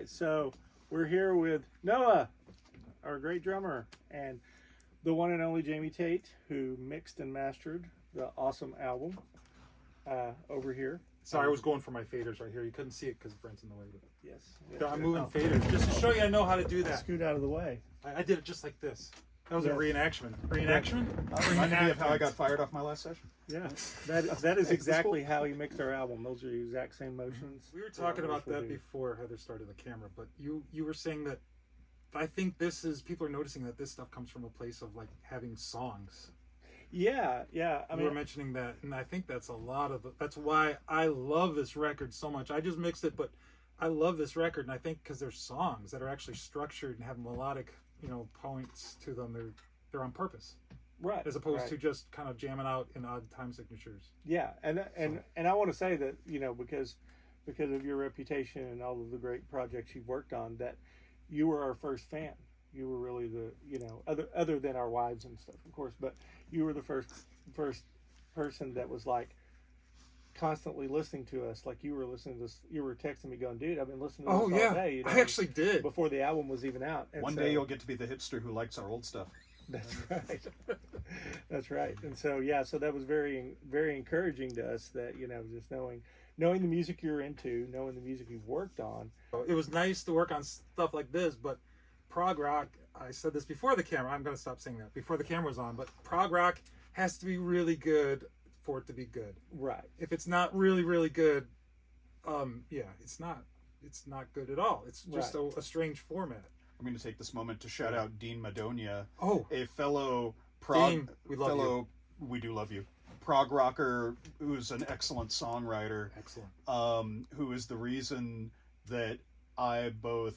So we're here with Noah, our great drummer, and the one and only Jamie Tate, who mixed and mastered the awesome album over here. Sorry, I was going for my faders right here. You couldn't see it because Brent's in the way. But Yes. I'm moving faders just to show you I know how to do that. Scoot out of the way. I did it just like this. That was a Yes. reenactment. Reenactment? Remind me of how I got fired off my last session. Yeah, that is exactly how he mixed our album. Those are the exact same motions. We were talking about that before Heather started the camera, but you were saying that I think this is, people are noticing that this stuff comes from a place of like having songs. Yeah. I You were mentioning that, and I think that's a lot of that's why I love this record so much. I just mixed it, but I love this record, and I think because there's songs that are actually structured and have melodic, points to them. They're on purpose, right, as opposed to just kind of jamming out in odd time signatures. Yeah, and I want to say that because of your reputation and all of the great projects you've worked on, that you were our first fan. You were really the other than our wives and stuff, of course, but you were the first person that was like constantly listening to us. Like you were listening to this, you were texting me going, dude, I've been listening to this all day. I actually did before the album was even out. And One day you'll get to be the hipster who likes our old stuff. That's right. That's right. And so so that was very, very encouraging to us. That just knowing the music you're into, knowing the music you've worked on. It was nice to work on stuff like this, but prog rock, I said this before the camera, I'm going to stop saying that, before the camera was on, but prog rock has to be really good for it to be good. Right. If it's not really, really good, it's not good at all. It's just a strange format. I'm going to take this moment to shout out Dean Madonia, a fellow Dean, we do love you, prog rocker who's an excellent songwriter. Excellent. Who is the reason that I both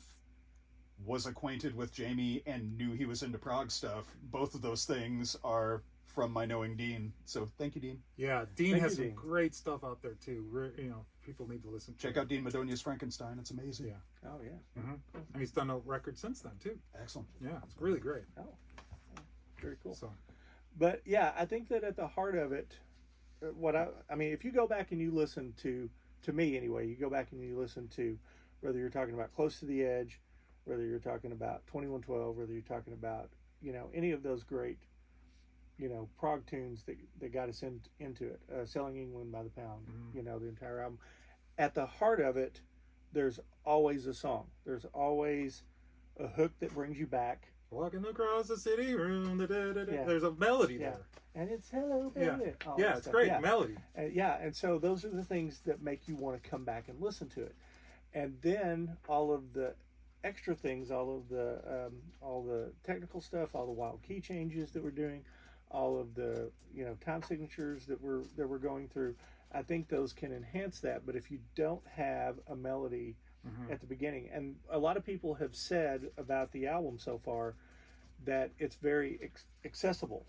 was acquainted with Jamie and knew he was into prog stuff. Both of those things are from my knowing Dean. So thank you, Dean. Yeah, Dean has some great stuff out there too. People need to listen to. Check out Dean Madonia's Frankenstein. It's amazing. Yeah. Oh yeah. Mm-hmm. And he's done a record since then too. Excellent. Yeah, it's really great. Oh, very cool. So, but yeah, I think that at the heart of it, if you go back and you listen to me anyway, you go back and you listen to whether you're talking about Close to the Edge, whether you're talking about 2112, whether you're talking about any of those great prog tunes that got us into it, Selling England by the Pound, the entire album. At the heart of it, there's always a song. There's always a hook that brings you back. Walking across the city room, there's a melody there. And it's hello, baby. Yeah, it's great melody. And so those are the things that make you want to come back and listen to it. And then all of the extra things, all the technical stuff, all the wild key changes that we're doing, all of the time signatures that we're going through, I think those can enhance that. But if you don't have a melody at the beginning, and a lot of people have said about the album so far that it's very accessible.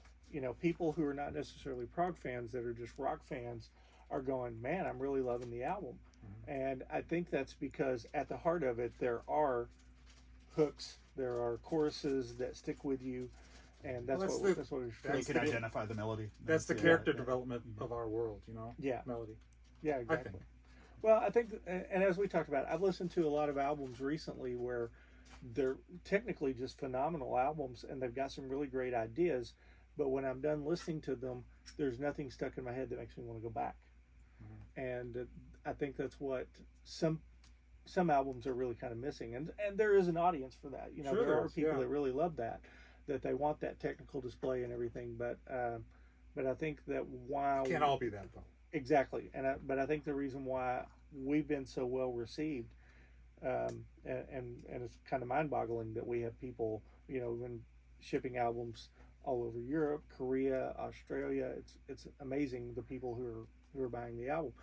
People who are not necessarily prog fans, that are just rock fans, are going, man, I'm really loving the album. And I think that's because at the heart of it, there are hooks, there are choruses that stick with you. And that's what we're You can identify the melody. That's the character development of our world, Yeah. Melody. Yeah, exactly. Well, I think, and as we talked about, I've listened to a lot of albums recently where they're technically just phenomenal albums and they've got some really great ideas, but when I'm done listening to them, there's nothing stuck in my head that makes me want to go back. And I think that's what some albums are really kind of missing. And there is an audience for that. There are people that really love that they want that technical display and everything, but I think that while can't all be that though. Exactly, but I think the reason why we've been so well received, and it's kind of mind-boggling that we have people, been shipping albums all over Europe, Korea, Australia. It's amazing the people who are buying the album,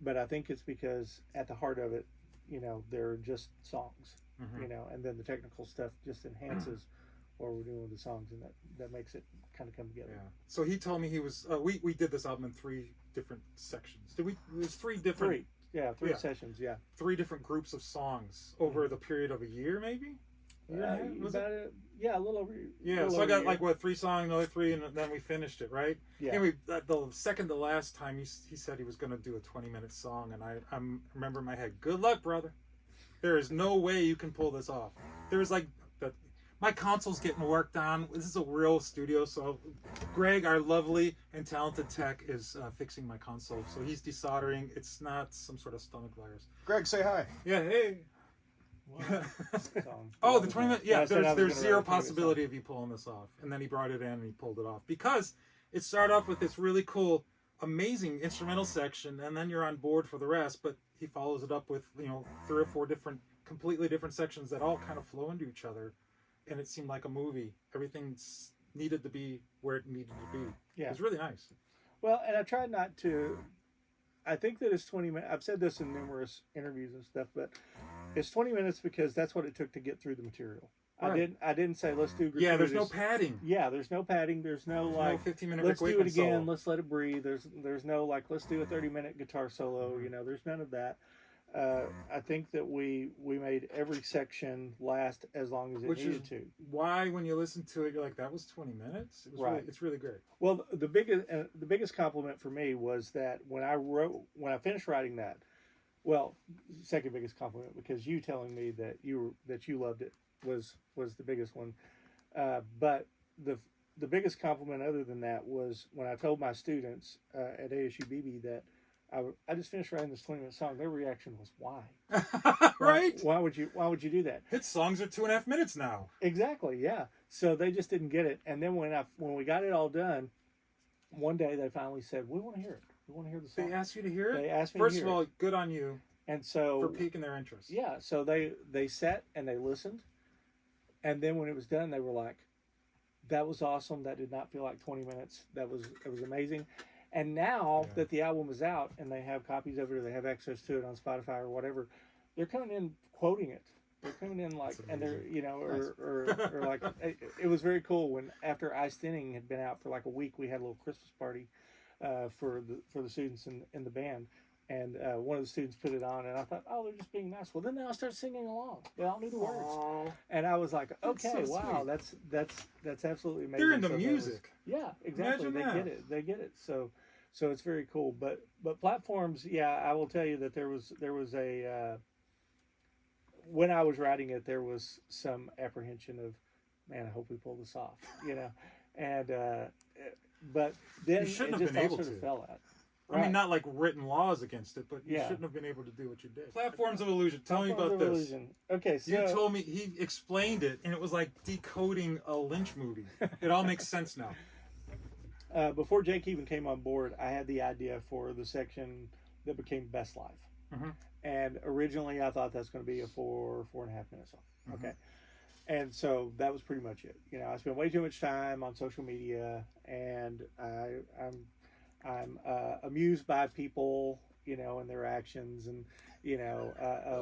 but I think it's because at the heart of it, they're just songs, and then the technical stuff just enhances what we're doing with the songs, and that makes it kind of come together. Yeah. So he told me he was. We did this album in 3 different sections. Did we? There's 3 different. Three sessions. Yeah. 3 different groups of songs over the period of a year, maybe. Yeah, a little over. Yeah, so I got 3 songs, another 3, and then we finished it, right? Yeah. Anyway, the second to last time, he said he was going to do a 20-minute song, and I remember in my head, good luck, brother. there is no way you can pull this off. There's like my console's getting worked on. This is a real studio, so Greg, our lovely and talented tech, is fixing my console. So he's desoldering. It's not some sort of stomach virus. Greg, say hi. Yeah, hey. Oh, The 20 minutes. Yeah, there's zero possibility of you pulling this off. And then he brought it in and he pulled it off because it started off with this really cool, amazing instrumental section, and then you're on board for the rest. But he follows it up with 3 or 4 completely different sections that all kind of flow into each other. And it seemed like a movie. Everything needed to be where it needed to be. Yeah. It was really nice. Well, and I tried not to. I think that it's 20 minutes. I've said this in numerous interviews and stuff, but it's 20 minutes because that's what it took to get through the material. Right. I didn't say let's do. Yeah, there's no padding. Yeah, there's no padding. There's no 15-minute. Let's do it again. Solo. Let's let it breathe. There's no let's do a 30-minute guitar solo. There's none of that. I think that we made every section last as long as it needed to. Why, when you listen to it, you're like, that was 20 minutes? It was right. It's really great. Well, the biggest compliment for me was that when I finished writing that, well, second biggest compliment, because you telling me that you loved it was the biggest one. But the biggest compliment other than that was when I told my students at ASUBB that I just finished writing this 20-minute song. Their reaction was, "Why? Right? Why would you do that?" His songs are 2.5 minutes now. Exactly. Yeah. So they just didn't get it. And then when we got it all done, one day they finally said, "We want to hear it. We want to hear the song." They asked you to hear it. They asked me. First to hear of all, it. good on you. And so for piquing their interest. Yeah. So they sat and they listened, and then when it was done, they were like, "That was awesome. That did not feel like 20 minutes. It was amazing." And now that the album is out and they have copies of it or they have access to it on Spotify or whatever, they're coming in quoting it. They're coming in like, and they're, or like, it was very cool when after Ice Thinning had been out for like a week, we had a little Christmas party for the students in the band. And one of the students put it on, and I thought, oh, they're just being nice. Well, then I started singing along. They all knew the words, and I was like, okay, wow, that's absolutely amazing. They're into so music. Yeah, exactly. They get it. So it's very cool. But platforms, yeah, I will tell you that there was a when I was writing it, there was some apprehension of, man, I hope we pull this off, and but then you shouldn't it have just been all able sort to. of fell out. I mean, not like written laws against it, but you shouldn't have been able to do what you did. Platforms of Illusion. Tell me about this. Illusion. Okay, so you told me, he explained it, and it was like decoding a Lynch movie. It all makes sense now. Before Jake even came on board, I had the idea for the section that became Best Life. Mm-hmm. And originally I thought that's going to be a 4.5 minute song. Mm-hmm. Okay. And so that was pretty much it. I spent way too much time on social media, and I'm amused by people, and their actions, and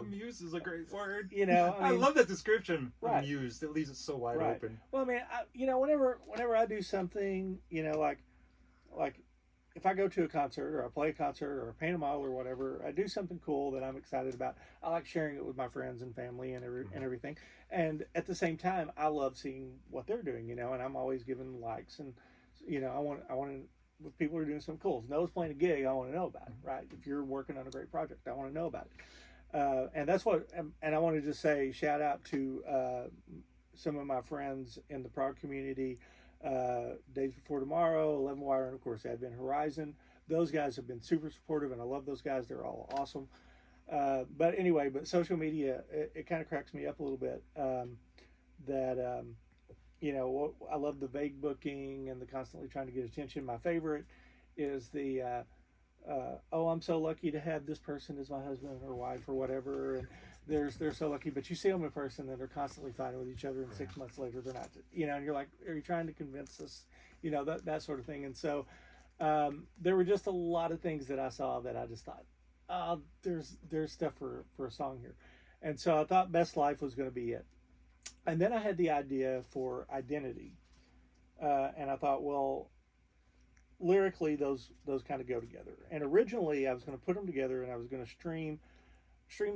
amused is a great word. I love that description. Right. Amused, it leaves it so wide open. Well, I mean, whenever I do something, like if I go to a concert or I play a concert or I paint a model or whatever, I do something cool that I'm excited about. I like sharing it with my friends and family and everything. And at the same time, I love seeing what they're doing, and I'm always giving likes, and I want to. If people are doing something cool. If Noah's playing a gig, I want to know about it, right? If you're working on a great project, I want to know about it. And that's what, and I want to just say, shout out to some of my friends in the prog community, Days Before Tomorrow, 11 Wire, and of course, Advent Horizon. Those guys have been super supportive, and I love those guys. They're all awesome. But anyway, social media, it kind of cracks me up a little bit I love the vague booking and the constantly trying to get attention. My favorite is the, I'm so lucky to have this person as my husband or wife or whatever. And they're so lucky, but you see them in person and they're constantly fighting with each other, and 6 months later they're not, and you're like, are you trying to convince us, that sort of thing. And so there were just a lot of things that I saw that I just thought, there's stuff for a song here. And so I thought Best Life was going to be it. And then I had the idea for Identity, and I thought, well, lyrically those kind of go together. And originally I was going to put them together, and I was going to stream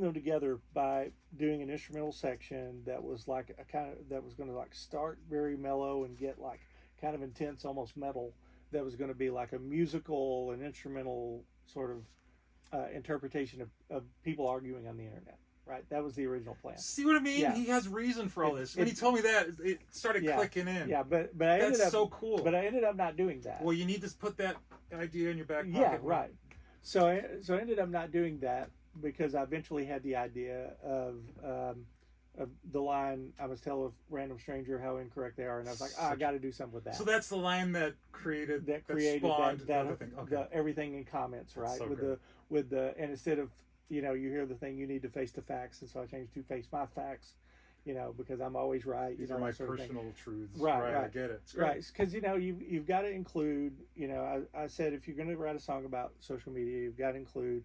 them together by doing an instrumental section that was like that was going to like start very mellow and get like kind of intense, almost metal. That was going to be like a musical and instrumental sort of interpretation of people arguing on the internet. right? That was the original plan. See what I mean? Yeah. He has reason for all this. When he told me that, it started clicking in. Yeah, but I ended That's up so cool. But I ended up not doing that. Well, you need to put that idea in your back pocket. Yeah, right. So I ended up not doing that because I eventually had the idea of the line, "I must tell a random stranger how incorrect they are," and I was like, I got to do something with that. So that's the line that created that spawned that everything. Okay. everything in comments, right? So with the and instead of you hear the thing, you need to face the facts, and so I changed to face my facts, because I'm always right. These are my personal truths. Right. I get it. Right, because you've got to include. I said if you're going to write a song about social media, you've got to include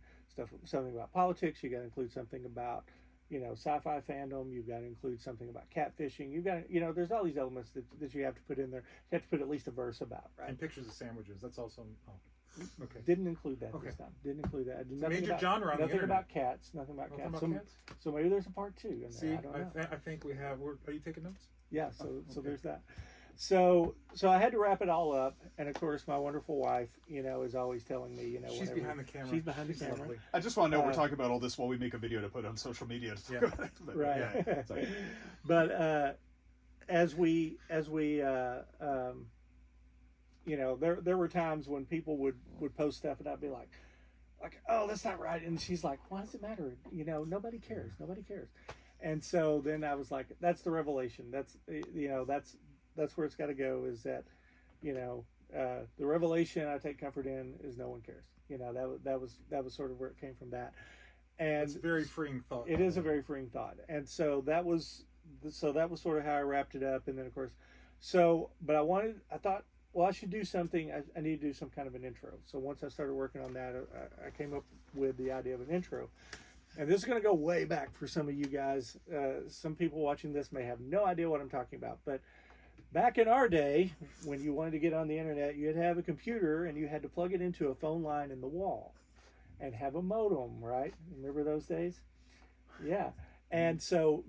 something about politics. You got to include something about sci-fi fandom. You've got to include something about catfishing. You've got there's all these elements that you have to put in there. You have to put at least a verse about, right? And pictures of sandwiches. That's also okay. Didn't include that this time. Didn't include that. It's a major genre on the nothing internet. about cats. Nothing about cats. So maybe there's a part 2 in there. See, I don't know. I think we have. Are you taking notes? Yeah. So there's that. So I had to wrap it all up, and of course my wonderful wife, is always telling me, she's behind the camera. She's behind the camera. Lovely. I just want to know we're talking about all this while we make a video to put on social media. But, right. Yeah, sorry. But as we there were times when people would post stuff, and I'd be like, oh, that's not right, and she's like, why does it matter? Nobody cares. And so then I was like, that's the revelation. That's that's where it's got to go. Is that the revelation I take comfort in is no one cares. That was sort of where it came from that. And it's a very freeing thought. It is a very freeing thought. And so that was sort of how I wrapped it up. And then of course, but I thought, well, I should do something. I need to do some kind of an intro. So once I started working on that, I came up with the idea of an intro. And this is going to go way back for some of you guys. Some people watching this may have no idea what I'm talking about. But back in our day, when you wanted to get on the internet, you had to have a computer and you had to plug it into a phone line in the wall and have a modem, right? Remember those days? Yeah. And so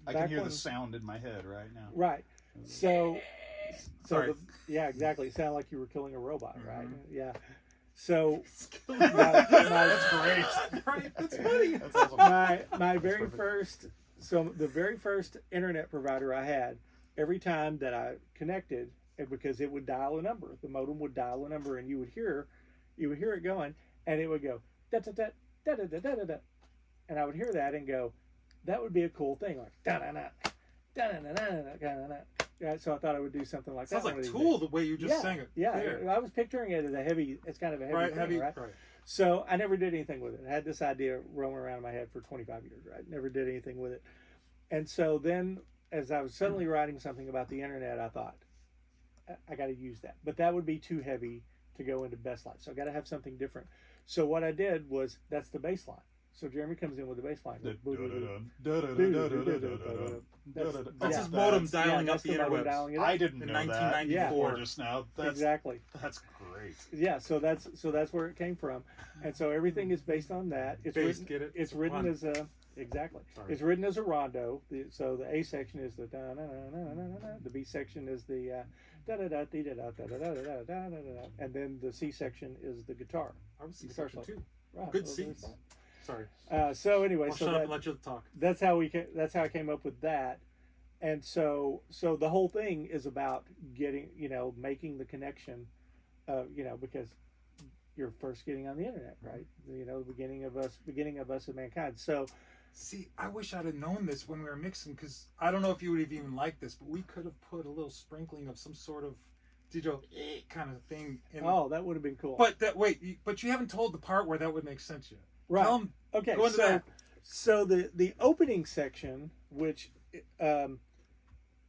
I can hear the sound in my head right now. Right. Yeah, exactly. It sounded like you were killing a robot, right? Yeah. So that's great. Right, that's funny. That's awesome. My very first, the very first internet provider I had, every time that I connected, because it would dial a number, the modem would dial a number, and you would hear it going, and it would go da da da da da da da da, and I would hear that and go, that would be a cool thing, like da da da da da da da da. Yeah, so I thought I would do something like Sounds that. Sounds like Tool the way you just sang it. Yeah, there. I was picturing it as it's kind of a heavy thing, right? Right. So I never did anything with it. I had this idea roaming around in my head for 25 years, right? Never did anything with it. And so then as I was suddenly writing something about the internet, I thought, I got to use that. But that would be too heavy to go into Best Life. So I got to have something different. So what I did was, that's the bass line. So Jeremy comes in with the bass line. That's his modem dialing up the interwebs. I didn't know that 1994 just now. Exactly. That's great. Yeah, so that's where it came from, and so everything is based on that. It's written. Get it? It's written as a It's written as a rondo. So the A section is the da na na na na na na. The B section is the da da da da da da da da da da da, and then the C section is the guitar. I was C section too. Right. Good C's. Sorry. So anyway, I'll shut up and let you talk. That's how I came up with that, and so the whole thing is about getting, making the connection, because you're first getting on the internet, right? The beginning of us and mankind. So, see, I wish I'd have known this when we were mixing, because I don't know if you would have even liked this, but we could have put a little sprinkling of some sort of digital kind of thing in. Oh, that would have been cool. But but you haven't told the part where that would make sense yet. Right. Tell them, okay. Go into that. So the opening section, which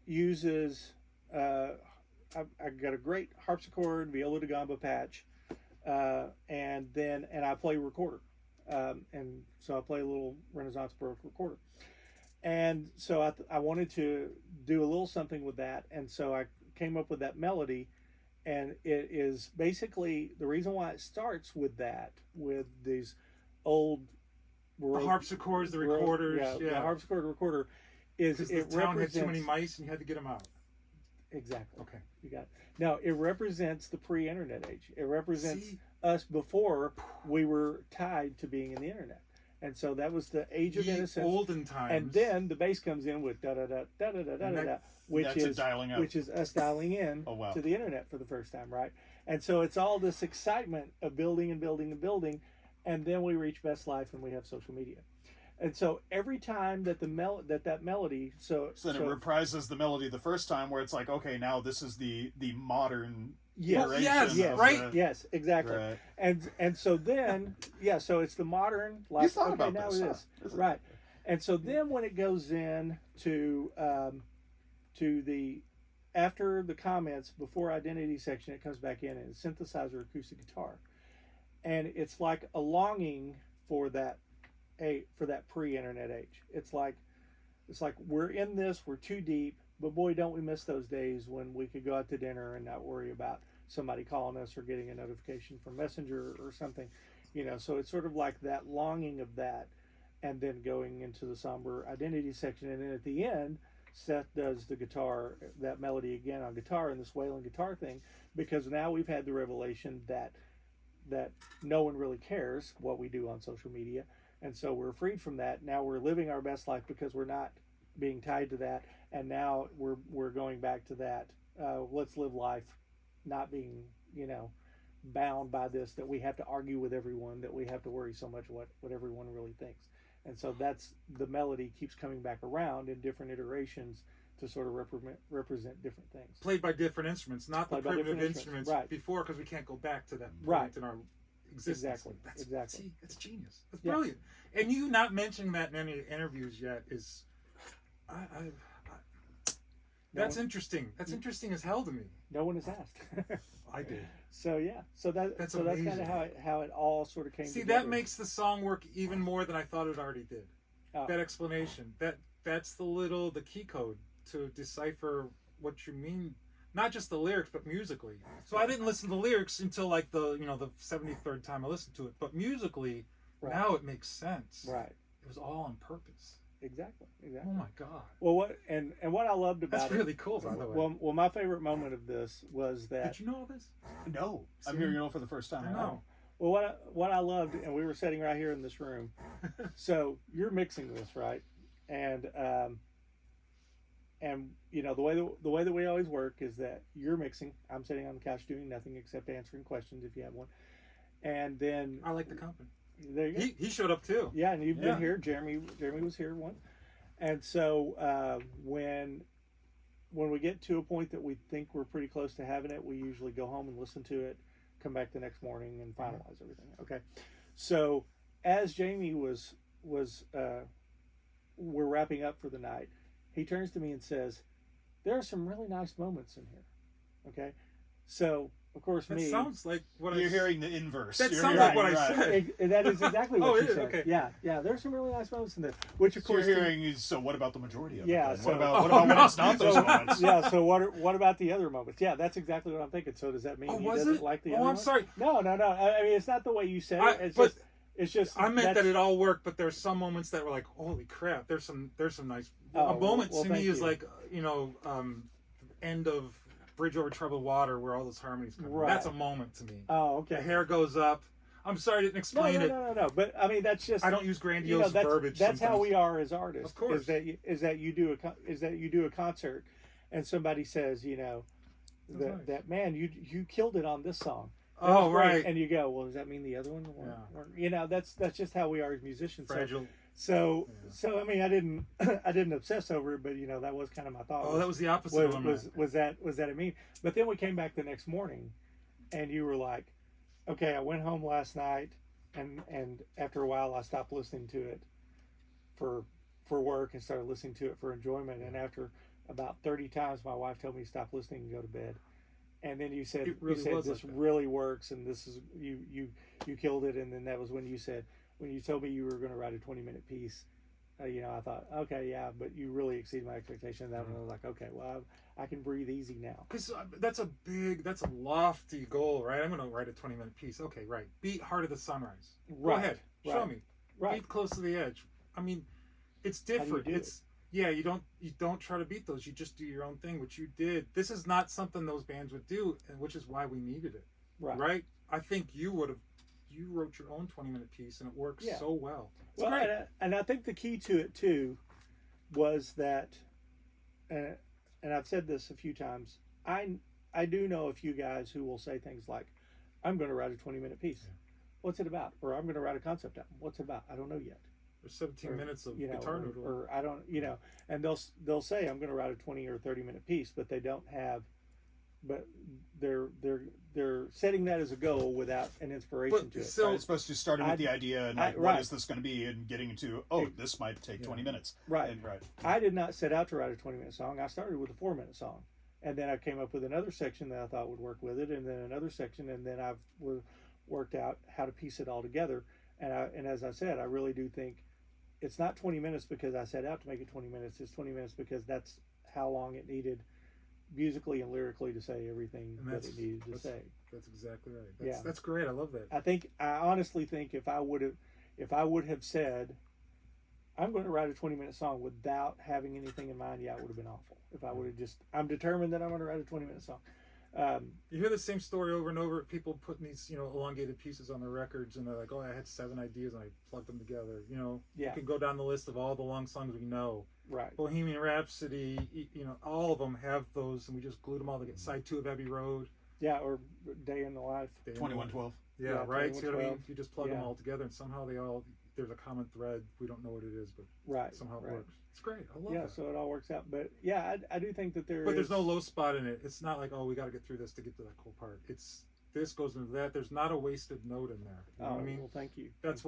uses I've got a great harpsichord, viola da gamba patch, and I play recorder, and so I play a little Renaissance Baroque recorder, and so I wanted to do a little something with that, and so I came up with that melody, and it is basically the reason why it starts with that, with these old the harpsichords, the recorders, the harpsichord recorder is because the town had too many mice and you had to get them out. Exactly. Okay. You got it. Now, it represents the pre-internet age. It represents us before we were tied to being in the internet. And so that was the age of Ye innocence. olden times. And then the bass comes in with da da da da da da da da, which is dialing up. which is us dialing in Oh, wow. to the internet for the first time, right? And so it's all this excitement of building and building and building, and then we reach Best Life and we have social media. And so every time that that melody, so then it reprises the melody the first time, where it's like, okay, now this is the modern yes, iteration yes, of right? the- yes, exactly. Right. And so then so it's the modern life. You thought okay, about now this, it huh? is right. And so then when it goes in to the after the comments before identity section, it comes back in and it's synthesizer acoustic guitar, and it's like a longing for that pre-internet age. It's like we're in this, we're too deep, but boy, don't we miss those days when we could go out to dinner and not worry about somebody calling us or getting a notification from Messenger or something, So it's sort of like that longing of that, and then going into the somber identity section, and then at the end, Seth does the guitar, that melody again on guitar, and this wailing guitar thing, because now we've had the revelation that no one really cares what we do on social media, and so we're freed from that. Now we're living our best life because we're not being tied to that, and now we're going back to that. Let's live life, not being bound by this, that we have to argue with everyone, that we have to worry so much what everyone really thinks. And so that's the melody keeps coming back around in different iterations to sort of represent different things. Played by different instruments, not the Played by primitive different instruments right. before, because we can't go back to that point Right. in our existence. Exactly. See, it's genius. It's Yeah. brilliant. And you not mentioning that in any interviews yet is, that's interesting. That's interesting as hell to me. No one has asked. I did. So that's kind amazing. of how it all sort of came See, together. that makes the song work even more than I thought it already did. Oh. That explanation, that's the key code to decipher what you mean, not just the lyrics, but musically. So I didn't listen to the lyrics until like the 73rd time I listened to it, but musically, Right. now it makes sense. Right. It was all on purpose. Exactly. Oh my God. Well, what I loved about That's really cool, by the way. Well, my favorite moment of this was that. Did you know all this? No, I'm See? hearing it all for the first time. I know. Well, what I loved, and we were sitting right here in this room, so you're mixing this, right? And the way that we always work is that you're mixing. I'm sitting on the couch doing nothing except answering questions if you have one, and then I like the company. there you go. He showed up too. Yeah, and you've Yeah. been here. Jeremy was here one, and so when we get to a point that we think we're pretty close to having it, we usually go home and listen to it, come back the next morning and finalize everything. Okay, so as Jamie was we're wrapping up for the night, he turns to me and says, "There are some really nice moments in here." Okay, so. Of course, That me. sounds like what You're I hearing the inverse. That You're sounds hearing, like what I right. said. That is exactly what Oh, you it is? said. Okay. Yeah. There's some really nice moments in there. Which, of So you're course, hearing. So what about the majority of Yeah, it? Then? so- What about when it's not those so, moments? yeah. So what about the other moments? Yeah, that's exactly what I'm thinking. So does that mean Oh, he was doesn't it? like the Oh, other I'm ones? sorry. No. I mean, it's not the way you said it. It's just. I meant that that's- it all worked, but there's some moments that were like, holy crap! There's some nice. Oh, a moment well, to me thank is you. like end of Bridge Over Troubled Water, where all those harmonies come. Right. That's a moment to me. Oh, The okay. hair goes up. I'm sorry I didn't explain it. No. But I mean, that's just. I don't use grandiose verbiage. That's how sometimes. we are as artists. Of course. Is that you do a concert, and somebody says, nice. that man, you killed it on this song. That Oh, was great." right. And you go, well, does that mean the other one? Yeah. That's just how we are as musicians. Fragile. So I mean, I didn't obsess over it, but that was kind of my thought. Oh, that was the opposite of was that it mean? But then we came back the next morning, and you were like, okay, I went home last night, and after a while I stopped listening to it for work and started listening to it for enjoyment. And after about 30 times, my wife told me to stop listening and go to bed. And then you said, It really was this like that. really works, and this is you killed it. And then that was when you said, when you told me you were going to write a 20-minute piece, I thought, okay, yeah, but you really exceeded my expectation. That one I was like, okay, well, I can breathe easy now. Because that's a lofty goal, right? I'm going to write a 20-minute piece. Okay, right. Beat Heart of the Sunrise. Right, Go ahead. Show right, me. right. Beat Close to the Edge. I mean, it's do you different. do It's yeah, you don't try to beat those. You just do your own thing, which you did. This is not something those bands would do, and which is why we needed it. Right. Right? I think you you wrote your own 20-minute piece, and it works Yeah. so well. It's Well, great. and I think the key to it too was that, and I've said this a few times. I do know a few guys who will say things like, "I'm going to write a 20-minute piece. Yeah. What's it about?" Or "I'm going to write a concept album. What's it about? I don't know yet." There's 17 Or, minutes of you know, guitar noodle. or I don't, you know, and they'll say, "I'm going to write a 20 or 30-minute piece," but they don't have, but they're setting that as a goal without an inspiration But to it. so- Right, it's supposed to start with the idea and like, what right. is this going to be, and getting into this might take 20 minutes. Right. And, right. I did not set out to write a 20-minute song. I started with a 4-minute song, and then I came up with another section that I thought would work with it, and then another section, and then I've worked out how to piece it all together. And as I said, I really do think it's not 20 minutes because I set out to make it 20 minutes. It's 20 minutes because that's how long it needed musically and lyrically to say everything that it needed to say. That's exactly right. That's great. I love that. I honestly think if I would have said, "I'm going to write a 20-minute song" without having anything in mind, it would have been awful. If I would have just, I'm determined that I'm going to write a 20-minute song. You hear the same story over and over. People putting these, elongated pieces on their records, and they're like, "Oh, I had 7 ideas and I plugged them together." You can go down the list of all the long songs we know. Right. Bohemian Rhapsody, all of them have those, and we just glued them all together. Side 2 of Abbey Road. Yeah, or Day in the Life. 2112. Yeah, Yeah, right. See what I mean? 2112. You just plug them all together, and somehow there's a common thread. We don't know what it is, but somehow it works. It's great. I love Yeah, that. so it all works out. But yeah, I do think that But there's no low spot in it. It's not like, oh, we got to get through this to get to that cool part. It's this goes into that. There's not a wasted note in there. You know what I mean? Well, thank you. That's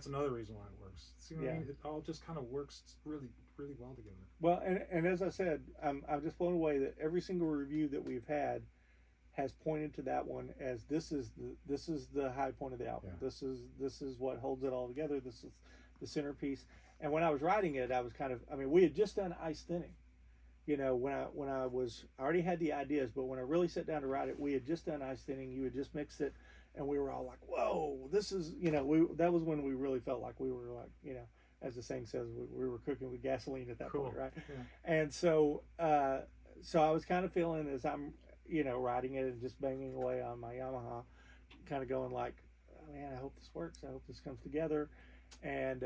another reason why it works. See what I Yeah. mean? It all just kind of works really, really well together. Well, and as I said, I'm just blown away that every single review that we've had has pointed to that one as this is the high point of the album. Yeah. This is what holds it all together. This is the centerpiece. And when I was writing it, I was we had just done Ice Thinning. When I already had the ideas, but when I really sat down to write it, we had just done Ice Thinning. You had just mixed it, and we were all like, "Whoa, this is," that was when we really felt like we were like, as the saying says, we were cooking with gasoline at that point, right? Yeah. And so I was kind of feeling as I'm, writing it and just banging away on my Yamaha, kind of going like, "Oh, man, I hope this works. I hope this comes together." And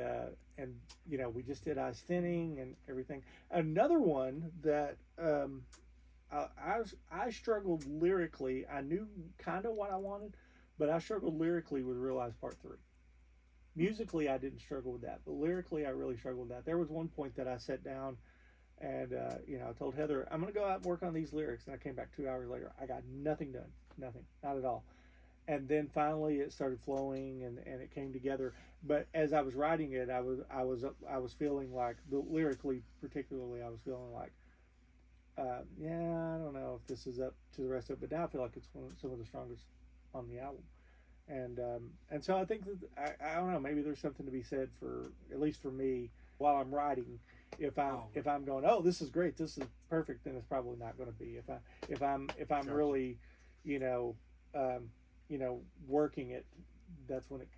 we just did Ice Thinning and everything. Another one that I struggled lyrically. I knew kind of what I wanted, but I struggled lyrically with Realize Part 3. Musically, I didn't struggle with that, but lyrically, I really struggled with that. There was one point that I sat down and, I told Heather, "I'm going to go out and work on these lyrics." And I came back 2 hours later. I got nothing done. Nothing. Not at all. And then finally it started flowing and it came together. But as I was writing it, I was feeling like, lyrically particularly, I was feeling like, I don't know if this is up to the rest of it, but now I feel like it's some of the strongest on the album. And so I think that I don't know, maybe there's something to be said for, at least for me, while I'm writing, if I'm going, "Oh, this is great, this is perfect," then it's probably not going to be. If I'm Gotcha. really, working it, that's when it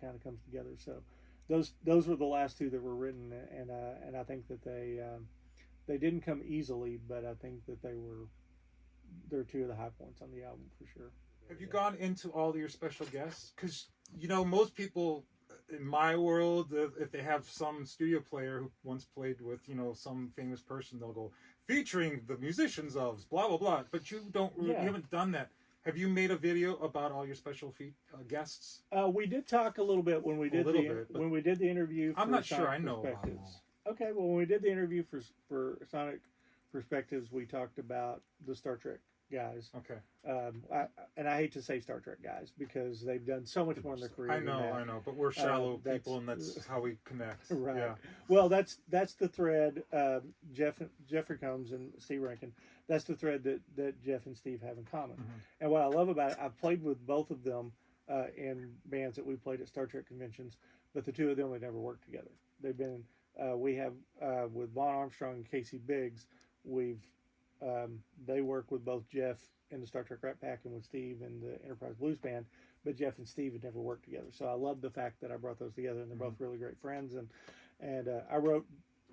kind of comes together. So those were the last 2 that were written, and I think that they didn't come easily, but I think that they're 2 of the high points on the album for sure. Have you gone into all your special guests? Because most people in my world, if they have some studio player who once played with some famous person, they'll go featuring the musicians of blah blah blah. But you don't. You haven't done that. Have you made a video about all your special guests? We did talk a little bit when we did when we did the interview. I'm not Sonic sure I know about them Perspectives. Okay, well, when we did the interview for Sonic Perspectives, we talked about the Star Trek guys. Okay. I hate to say Star Trek guys because they've done so much more in their career. I know, but we're shallow people, and that's how we connect. Right. Yeah. Well, that's the thread. Jeffrey Combs and Steve Rankin. That's the thread that Jeff and Steve have in common. Mm-hmm. And what I love about it, I've played with both of them in bands that we played at Star Trek conventions, but the 2 of them had never worked together. They've been. We have with Vaughn Armstrong and Casey Biggs. They work with both Jeff in the Star Trek Rat Pack and with Steve in the Enterprise Blues Band, but Jeff and Steve had never worked together. So I love the fact that I brought those together, and they're both really great friends. And I wrote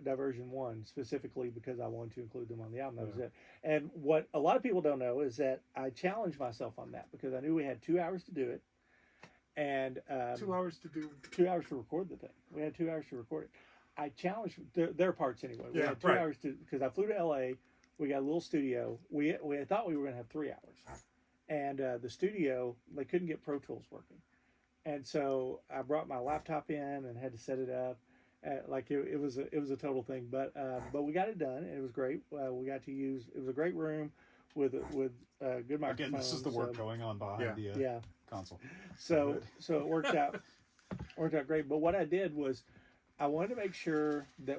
Diversion 1 specifically because I wanted to include them on the album. That was it. And what a lot of people don't know is that I challenged myself on that because I knew we had 2 hours to do it, And 2 hours to do. 2 hours to record the thing. We had 2 hours to record it. I challenged their parts anyway. We had 2 right. hours to, because I flew to LA. We got a little studio. We thought we were going to have 3 hours, and the studio, they couldn't get Pro Tools working, and so I brought my laptop in and had to set it up. Like it was a total thing, but we got it done. And it was great. We got to use. It was a great room with good microphones. Again, this is the work going on behind the console. So it worked out great. But what I did was, I wanted to make sure that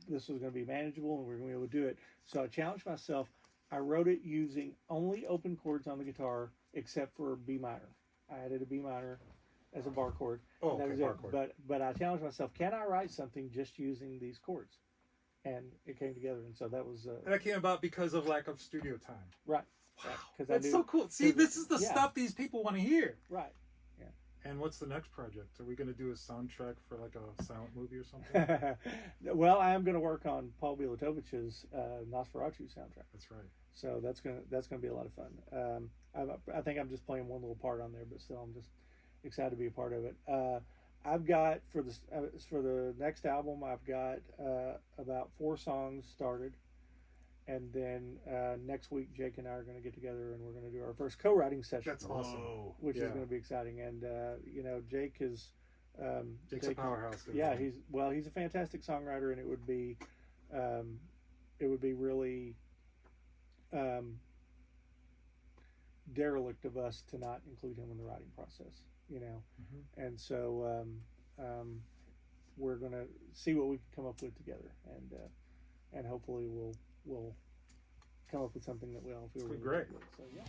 this was going to be manageable and we were going to be able to do it. So I challenged myself. I wrote it using only open chords on the guitar, except for B minor. I added a B minor as a bar chord. Oh, that okay, was bar it. chord. But I challenged myself. Can I write something just using these chords? And it came together. And so that was And that came about because of lack of studio time. right. Wow, Right, that's so cool. See, this is the yeah. stuff these people want to hear. Right. And what's the next project? Are we going to do a soundtrack for like a silent movie or something? Well, I am going to work on Paul Bilatovich's Nosferatu soundtrack. That's right. So that's gonna be a lot of fun. I think I'm just playing one little part on there, but still I'm just excited to be a part of it. I've got for the next album, I've got about 4 songs started, and then next week Jake and I are going to get together and we're going to do our first co-writing session. That's awesome. Which is going to be exciting. And Jake is Jake's a powerhouse. Yeah, he's a fantastic songwriter, and it would be really derelict of us to not include him in the writing process, Mm-hmm. And so we're gonna see what we can come up with together, and hopefully we'll come up with something that we all feel It's really great. good with. So yeah.